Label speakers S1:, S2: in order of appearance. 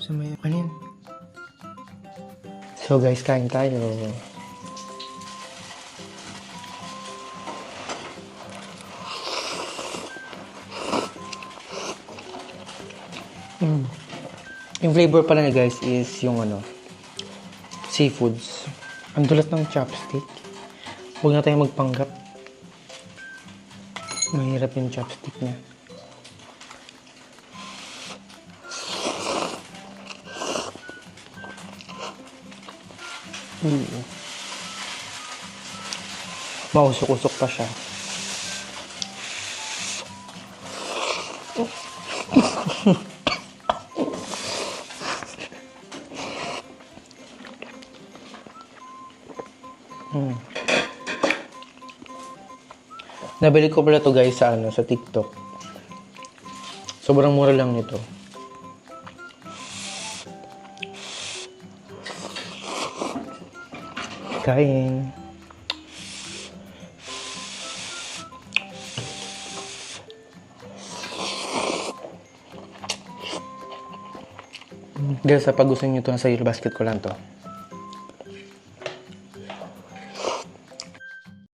S1: Sa may kanin. So guys, kain tayo. Yung flavor pala niya guys is yung seafoods. Ang dulat ng chopstick. Huwag na tayong magpanggap. Mahirap yung chopstick niya. Mausok-usok pa siya. Nabili ko pala to guys sa sa TikTok. Sobrang mura lang nito. Kain. Guys, sa pag gusto niyo to, nasa Yellow Basket ko lang to.